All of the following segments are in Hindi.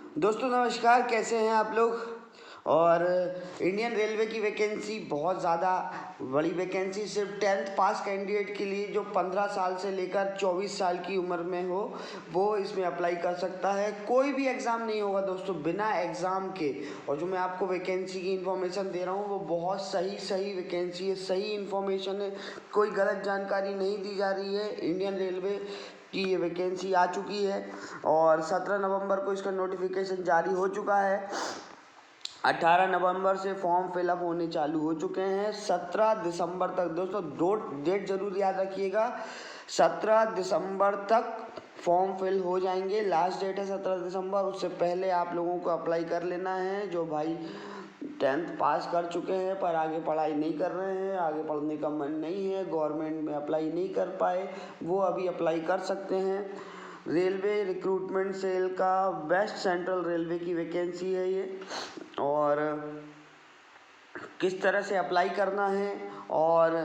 दोस्तों नमस्कार, कैसे हैं आप लोग। और इंडियन रेलवे की वैकेंसी बहुत ज़्यादा बड़ी वैकेंसी सिर्फ 10th पास कैंडिडेट के लिए जो 15 साल से लेकर 24 साल की उम्र में हो वो इसमें अप्लाई कर सकता है। कोई भी एग्ज़ाम नहीं होगा दोस्तों बिना एग्ज़ाम के। और जो मैं आपको वैकेंसी की इन्फॉर्मेशन दे रहा हूँ वो बहुत सही वैकेंसी है, सही इन्फॉर्मेशन है, कोई गलत जानकारी नहीं दी जा रही है। इंडियन रेलवे की ये वैकेंसी आ चुकी है और 17 नवंबर को इसका नोटिफिकेशन जारी हो चुका है। 18 नवंबर से फॉर्म फिलअप होने चालू हो चुके हैं। 17 दिसंबर तक दोस्तों डेट जरूर याद रखिएगा, 17 दिसंबर तक फॉर्म फिल हो जाएंगे। लास्ट डेट है 17 दिसंबर, उससे पहले आप लोगों को अप्लाई कर लेना है। जो भाई 10th पास कर चुके हैं पर आगे पढ़ाई नहीं कर रहे हैं, आगे पढ़ने का मन नहीं है, गवर्नमेंट में अप्लाई नहीं कर पाए, वो अभी अप्लाई कर सकते हैं। रेलवे रिक्रूटमेंट सेल का वेस्ट सेंट्रल रेलवे की वैकेंसी है ये। और किस तरह से अप्लाई करना है और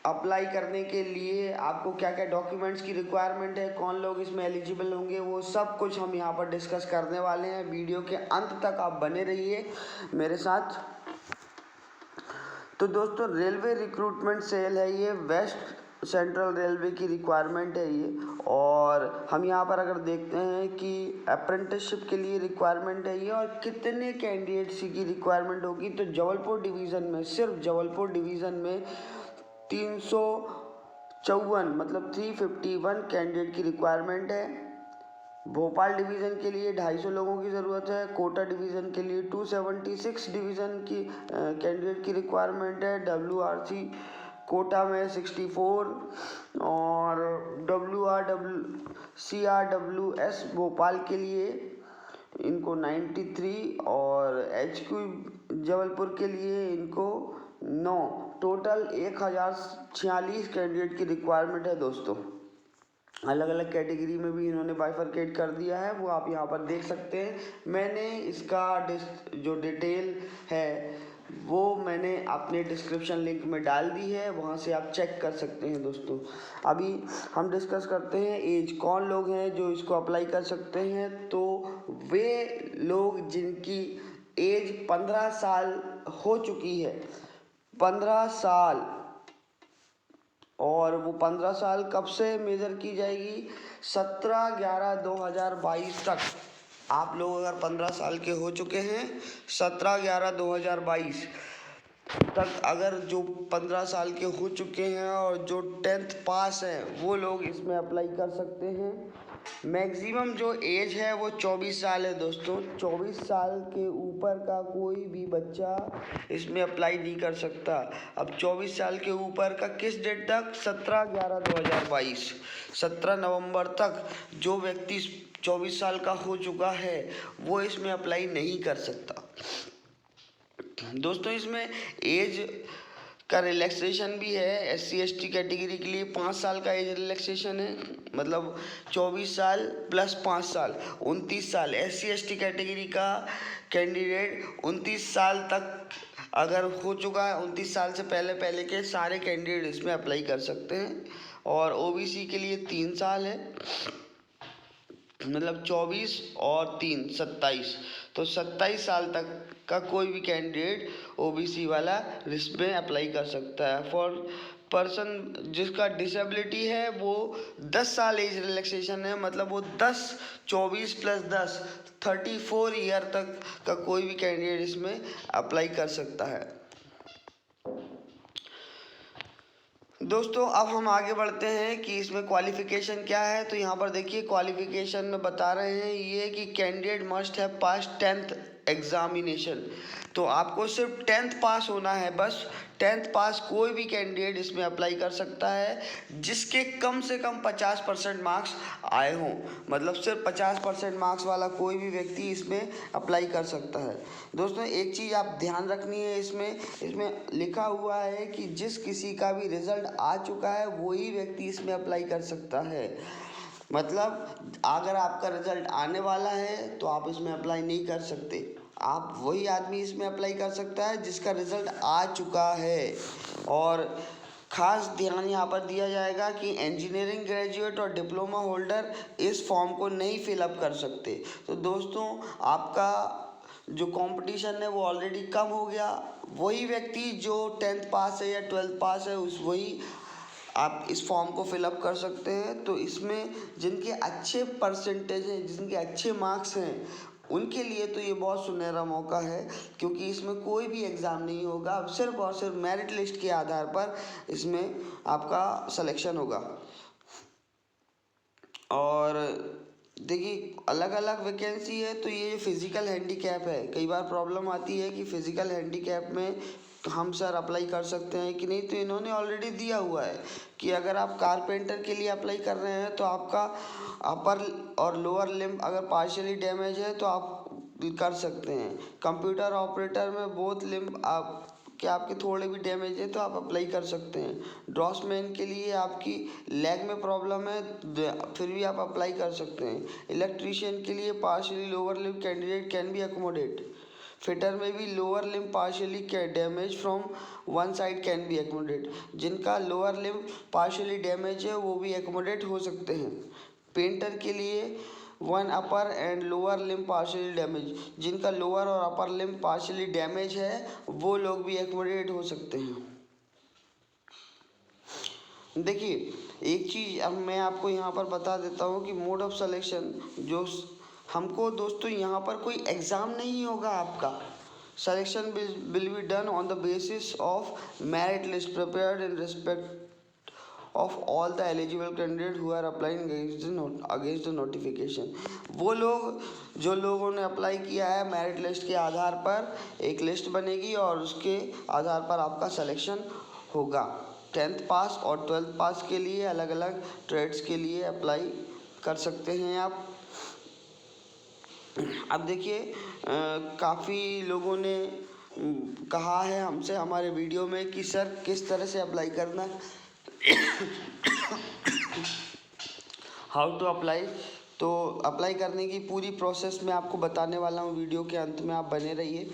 अप्लाई करने के लिए आपको क्या क्या डॉक्यूमेंट्स की रिक्वायरमेंट है, कौन लोग इसमें एलिजिबल होंगे, वो सब कुछ हम यहाँ पर डिस्कस करने वाले हैं। वीडियो के अंत तक आप बने रहिए मेरे साथ। तो दोस्तों रेलवे रिक्रूटमेंट सेल है ये, वेस्ट सेंट्रल रेलवे की रिक्वायरमेंट है ये। और हम यहाँ पर अगर देखते हैं कि अप्रेंटिसशिप के लिए रिक्वायरमेंट है ये और कितने कैंडिडेट्स की रिक्वायरमेंट होगी, तो जबलपुर डिवीज़न में, सिर्फ जबलपुर डिवीज़न में 354 मतलब 351 कैंडिडेट की रिक्वायरमेंट है। भोपाल डिवीज़न के लिए 250 लोगों की ज़रूरत है। कोटा डिवीज़न के लिए 276 डिवीज़न की कैंडिडेट की रिक्वायरमेंट है। WRC कोटा में 64 और CRWS भोपाल के लिए इनको 93 और HQ जबलपुर के लिए इनको 9, टोटल 1046 कैंडिडेट की रिक्वायरमेंट है दोस्तों। अलग अलग कैटेगरी में भी इन्होंने बाइफरकेट कर दिया है, वो आप यहाँ पर देख सकते हैं। मैंने इसका जो डिटेल है वो मैंने अपने डिस्क्रिप्शन लिंक में डाल दी है, वहाँ से आप चेक कर सकते हैं दोस्तों। अभी हम डिस्कस करते हैं एज, कौन लोग हैं जो इसको अप्लाई कर सकते हैं। तो वे लोग जिनकी एज 15 साल हो चुकी है, 15 साल, और वो 15 साल कब से मेज़र की जाएगी, 17/11/2022 तक। आप लोग अगर 15 साल के हो चुके हैं 17/11/2022 तक, अगर जो 15 साल के हो चुके हैं और जो 10th पास हैं वो लोग इसमें अप्लाई कर सकते हैं। मैक्सिमम जो एज है वो 24 साल है दोस्तों। 24 साल के ऊपर का कोई भी बच्चा इसमें अप्लाई नहीं कर सकता। अब 24 साल के ऊपर का किस डेट तक, 17/11/2022, 17 नवंबर तक जो व्यक्ति 24 साल का हो चुका है वो इसमें अप्लाई नहीं कर सकता दोस्तों। इसमें एज का रिलैक्सेशन भी है। SC ST कैटेगरी के लिए 5 साल का एज रिलैक्सेशन है, मतलब 24 साल प्लस 5 साल 29 साल। SC ST कैटेगरी का कैंडिडेट 29 साल तक अगर हो चुका है, 29 साल से पहले के सारे कैंडिडेट इसमें अप्लाई कर सकते हैं। और OBC के लिए 3 साल है, मतलब 24 और 3 27, तो 27 साल तक का कोई भी कैंडिडेट OBC वाला इसमें अप्लाई कर सकता है। फॉर पर्सन जिसका डिसेबिलिटी है वो 10 साल एज रिलैक्सेशन है, मतलब वो 24 प्लस 10 34 ईयर तक का कोई भी कैंडिडेट इसमें अप्लाई कर सकता है दोस्तों। अब हम आगे बढ़ते हैं कि इसमें क्वालिफिकेशन क्या है। तो यहाँ पर देखिए क्वालिफिकेशन में बता रहे हैं ये कि candidate must have pass 10th examination. तो आपको सिर्फ 10th पास होना है बस। 10th पास कोई भी कैंडिडेट इसमें अप्लाई कर सकता है जिसके कम से कम 50% मार्क्स आए हों, मतलब सिर्फ 50% मार्क्स वाला कोई भी व्यक्ति इसमें अप्लाई कर सकता है दोस्तों। एक चीज़ आप ध्यान रखनी है, इसमें लिखा हुआ है कि जिस किसी का भी रिजल्ट आ चुका है वही व्यक्ति इसमें अप्लाई कर सकता है। मतलब अगर आपका रिजल्ट आने वाला है तो आप इसमें अप्लाई नहीं कर सकते। आप वही आदमी इसमें अप्लाई कर सकता है जिसका रिजल्ट आ चुका है। और खास ध्यान यहाँ पर दिया जाएगा कि इंजीनियरिंग ग्रेजुएट और डिप्लोमा होल्डर इस फॉर्म को नहीं फिलअप कर सकते। तो दोस्तों, आपका जो कंपटीशन है वो ऑलरेडी कम हो गया। वही व्यक्ति जो 10th पास है या 12th पास है उस वही आप इस फॉर्म को फिलअप कर सकते हैं। तो इसमें जिनके अच्छे परसेंटेज हैं, जिनके अच्छे मार्क्स हैं, उनके लिए तो ये बहुत सुनहरा मौका है, क्योंकि इसमें कोई भी एग्ज़ाम नहीं होगा। अब सिर्फ और सिर्फ मेरिट लिस्ट के आधार पर इसमें आपका सिलेक्शन होगा। और देखिए, अलग अलग वैकेंसी है। तो ये फिज़िकल हैंडीकैप है, कई बार प्रॉब्लम आती है कि फ़िज़िकल हैंडीकैप में हम सर अप्लाई कर सकते हैं कि नहीं। तो इन्होंने ऑलरेडी दिया हुआ है कि अगर आप कारपेंटर के लिए अप्लाई कर रहे हैं तो आपका अपर और लोअर लिम्ब अगर पार्शियली डैमेज है तो आप कर सकते हैं। कंप्यूटर ऑपरेटर में बोथ लिम्ब आप कि आपके थोड़े भी डैमेज है तो आप अप्लाई कर सकते हैं। ड्रॉसमैन के लिए आपकी लेग में प्रॉब्लम है फिर भी आप अप्लाई कर सकते हैं। इलेक्ट्रीशियन के लिए partially lower limb candidate can be accommodate. Fitter में भी lower limb partially damage from one side can be accommodate. जिनका लोअर लिम्ब पार्शियली डैमेज है वो भी अकोमोडेट हो सकते हैं। पेंटर के लिए one upper and lower limb partially damage, जिनका लोअर और अपर लिम्ब पार्शियली डैमेज है वो लोग भी एकोमोडेट हो सकते हैं। देखिए, एक चीज़ अब मैं आपको यहाँ पर बता देता हूँ कि मोड ऑफ सिलेक्शन जो हमको दोस्तों यहाँ पर कोई एग्ज़ाम नहीं होगा आपका। Selection will be done on the basis of merit list prepared in respect of all the eligible candidates who are applying against the notification। वो लोग जो लोगों ने अप्लाई किया है मेरिट लिस्ट के आधार पर एक लिस्ट बनेगी और उसके आधार पर आपका सिलेक्शन होगा। 10th पास और 12th पास के लिए अलग अलग ट्रेड्स के लिए अप्लाई कर सकते हैं आप। अब देखिए, काफ़ी लोगों ने कहा है हमसे हमारे वीडियो में कि सर किस तरह से अप्लाई करना है, हाउ टू अप्लाई। तो अप्लाई करने की पूरी प्रोसेस मैं आपको बताने वाला हूँ, वीडियो के अंत में आप बने रहिए।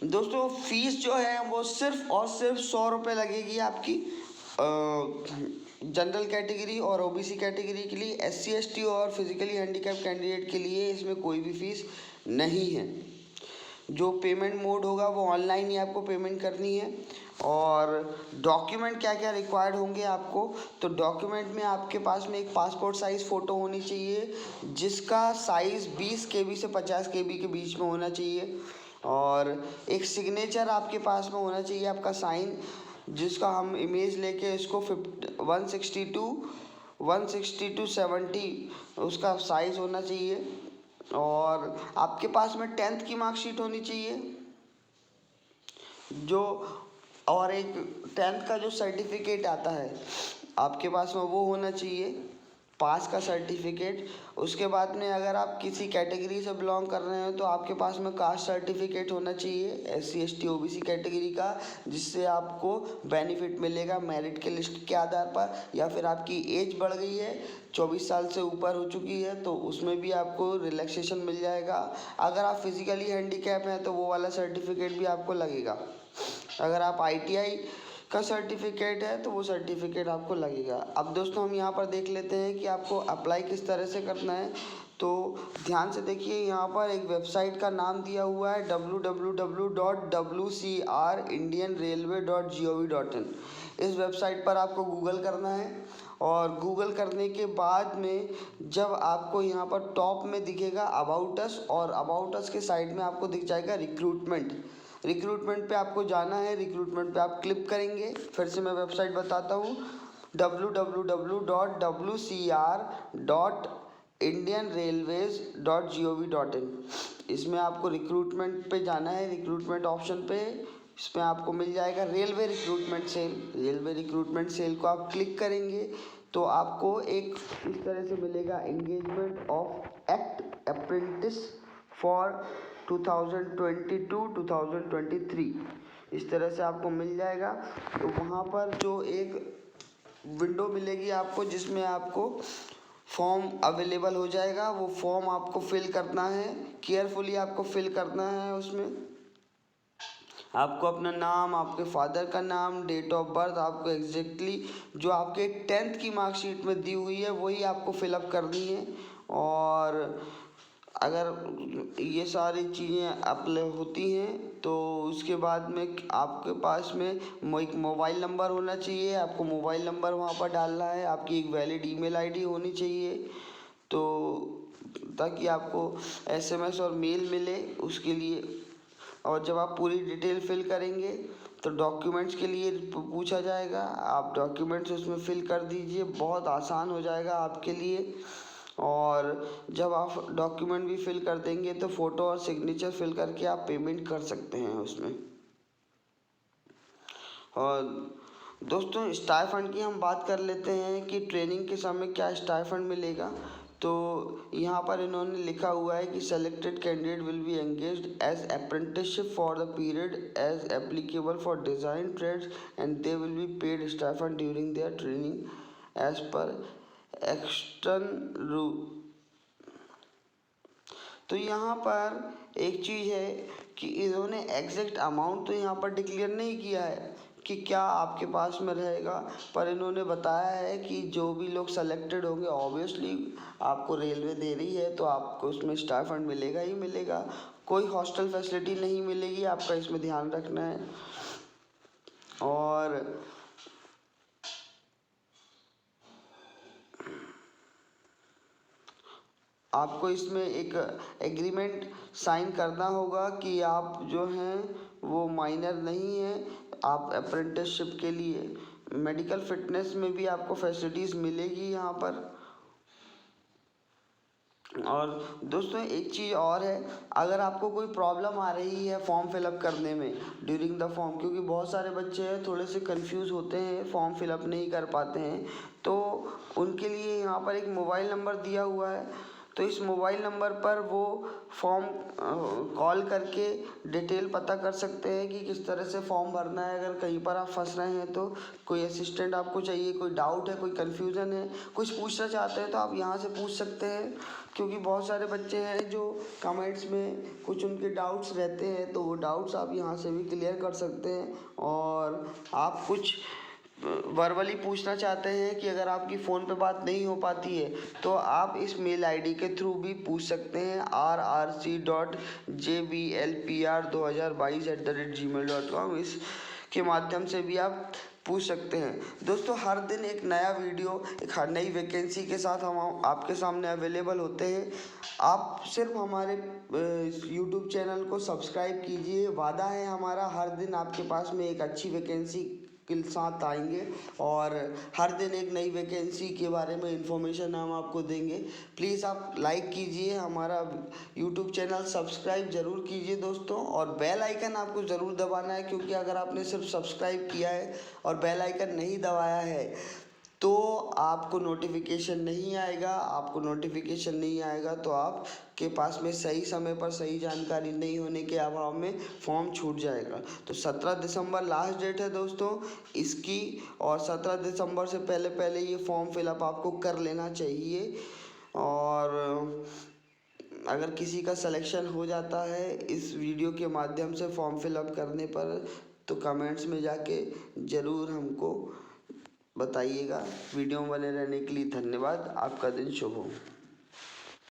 दोस्तों, फीस जो है वो सिर्फ और सिर्फ 100 रुपये लगेगी आपकी जनरल कैटेगरी और ओबीसी कैटेगरी के लिए। SC ST और फिजिकली हैंडीकैप कैंडिडेट के लिए इसमें कोई भी फीस नहीं है। जो पेमेंट मोड होगा वो ऑनलाइन ही आपको पेमेंट करनी है। और डॉक्यूमेंट क्या क्या रिक्वायर्ड होंगे आपको, तो डॉक्यूमेंट में आपके पास में एक पासपोर्ट साइज़ फ़ोटो होनी चाहिए जिसका साइज़ 20 KB से 50 KB के बीच में होना चाहिए। और एक सिग्नेचर आपके पास में होना चाहिए, आपका साइन, जिसका हम इमेज लेके इसको 160 उसका साइज़ होना चाहिए। और आपके पास में 10th की मार्कशीट होनी चाहिए जो, और एक 10th का जो सर्टिफिकेट आता है आपके पास में वो होना चाहिए, पास का सर्टिफिकेट। उसके बाद में अगर आप किसी कैटेगरी से बिलोंग कर रहे हैं तो आपके पास में कास्ट सर्टिफिकेट होना चाहिए SC ST OBC कैटेगरी का, जिससे आपको बेनिफिट मिलेगा मेरिट के लिस्ट के आधार पर। या फिर आपकी एज बढ़ गई है, 24 साल से ऊपर हो चुकी है, तो उसमें भी आपको रिलैक्सेशन मिल जाएगा। अगर आप फिजिकली हैंडीकैप हैं तो वो वाला सर्टिफिकेट भी आपको लगेगा। अगर आप ITI का सर्टिफिकेट है तो वो सर्टिफिकेट आपको लगेगा। अब दोस्तों, हम यहाँ पर देख लेते हैं कि आपको अप्लाई किस तरह से करना है। तो ध्यान से देखिए, यहाँ पर एक वेबसाइट का नाम दिया हुआ है www.wcrindianrailway.gov.in। इस वेबसाइट पर आपको गूगल करना है और गूगल करने के बाद में जब आपको यहाँ पर टॉप में दिखेगा अबाउट अस, और अबाउट अस के साइड में आपको दिख जाएगा रिक्रूटमेंट पे आपको जाना है। रिक्रूटमेंट पे आप क्लिक करेंगे। फिर से मैं वेबसाइट बताता हूँ, www.wcr.indianrailways.gov.in। इसमें आपको रिक्रूटमेंट पे जाना है। रिक्रूटमेंट ऑप्शन पे इसमें आपको मिल जाएगा रेलवे रिक्रूटमेंट सेल को आप क्लिक करेंगे तो आपको एक इस तरह से मिलेगा, engagement of act apprentice for 2022-2023, इस तरह से आपको मिल जाएगा। तो वहाँ पर जो एक विंडो मिलेगी आपको जिसमें आपको फॉर्म अवेलेबल हो जाएगा, वो फॉर्म आपको फिल करना है, केयरफुली आपको फिल करना है उसमें। आपको अपना नाम, आपके फादर का नाम, डेट ऑफ बर्थ, आपको एग्जैक्टली जो आपके 10th की मार्कशीट में दी हुई है वही आपको फिलअप करनी है। और अगर ये सारी चीज़ें अप्लाई होती हैं तो उसके बाद में आपके पास में एक मोबाइल नंबर होना चाहिए। आपको मोबाइल नंबर वहाँ पर डालना है, आपकी एक वैलिड ईमेल आईडी होनी चाहिए, तो ताकि आपको एसएमएस और मेल मिले उसके लिए। और जब आप पूरी डिटेल फिल करेंगे तो डॉक्यूमेंट्स के लिए पूछा जाएगा, आप डॉक्यूमेंट्स उसमें फिल कर दीजिए, बहुत आसान हो जाएगा आपके लिए। और जब आप डॉक्यूमेंट भी फिल कर देंगे तो फ़ोटो और सिग्नेचर फिल करके आप पेमेंट कर सकते हैं उसमें। और दोस्तों स्टाइफंड की हम बात कर लेते हैं कि ट्रेनिंग के समय क्या स्टाइफंड मिलेगा। तो यहाँ पर इन्होंने लिखा हुआ है कि selected candidate will be engaged as apprenticeship for the period as applicable for design trades and they will be paid stipend during their training as per extant rules. तो यहाँ पर एक चीज़ है कि इन्होंने एग्जैक्ट अमाउंट तो यहाँ पर डिक्लेयर नहीं किया है कि क्या आपके पास में रहेगा, पर इन्होंने बताया है कि जो भी लोग सेलेक्टेड होंगे ऑब्वियसली आपको रेलवे दे रही है तो आपको उसमें स्टाइफंड मिलेगा ही मिलेगा। कोई हॉस्टल फैसिलिटी नहीं मिलेगी, आपका इसमें ध्यान रखना है। और आपको इसमें एक एग्रीमेंट साइन करना होगा कि आप जो हैं वो माइनर नहीं हैं, आप अप्रेंटिसशिप के लिए मेडिकल फिटनेस में भी आपको फैसिलिटीज़ मिलेगी यहाँ पर। और दोस्तों एक चीज़ और है, अगर आपको कोई प्रॉब्लम आ रही है फॉर्म फिलअप करने में ड्यूरिंग द फॉर्म, क्योंकि बहुत सारे बच्चे हैं थोड़े से कंफ्यूज होते हैं, फॉर्म फिलअप नहीं कर पाते हैं, तो उनके लिए यहाँ पर एक मोबाइल नंबर दिया हुआ है। तो इस मोबाइल नंबर पर वो फॉर्म कॉल करके डिटेल पता कर सकते हैं कि किस तरह से फॉर्म भरना है। अगर कहीं पर आप फंस रहे हैं तो कोई असिस्टेंट आपको चाहिए, कोई डाउट है, कोई कन्फ्यूज़न है, कुछ पूछना चाहते हैं तो आप यहाँ से पूछ सकते हैं। क्योंकि बहुत सारे बच्चे हैं जो कमेंट्स में कुछ उनके डाउट्स रहते हैं, तो वो डाउट्स आप यहाँ से भी क्लियर कर सकते हैं। और आप कुछ वर्बली पूछना चाहते हैं कि अगर आपकी फ़ोन पे बात नहीं हो पाती है तो आप इस मेल आईडी के थ्रू भी पूछ सकते हैं rrc.jblpr2022@gmail.com। इसके माध्यम से भी आप पूछ सकते हैं। दोस्तों हर दिन एक नया वीडियो, एक हर नई वैकेंसी के साथ हम आपके सामने अवेलेबल होते हैं। आप सिर्फ हमारे यूट्यूब चैनल को सब्सक्राइब कीजिए, वादा है हमारा हर दिन आपके पास में एक अच्छी वैकेंसी के साथ आएंगे और हर दिन एक नई वैकेंसी के बारे में इंफॉर्मेशन हम आपको देंगे। प्लीज़ आप लाइक कीजिए, हमारा यूट्यूब चैनल सब्सक्राइब ज़रूर कीजिए दोस्तों, और बेल आइकन आपको ज़रूर दबाना है, क्योंकि अगर आपने सिर्फ सब्सक्राइब किया है और बेल आइकन नहीं दबाया है तो आपको नोटिफिकेशन नहीं आएगा। आपको नोटिफिकेशन नहीं आएगा तो आपके पास में सही समय पर सही जानकारी नहीं होने के अभाव में फॉर्म छूट जाएगा। तो 17 दिसंबर लास्ट डेट है दोस्तों इसकी, और 17 दिसंबर से पहले पहले ये फॉर्म फिलअप आपको कर लेना चाहिए। और अगर किसी का सिलेक्शन हो जाता है इस वीडियो के माध्यम से फॉर्म फिलअप करने पर तो कमेंट्स में जाके ज़रूर हमको बताइएगा। वीडियो में बने रहने के लिए धन्यवाद। आपका दिन शुभ हो।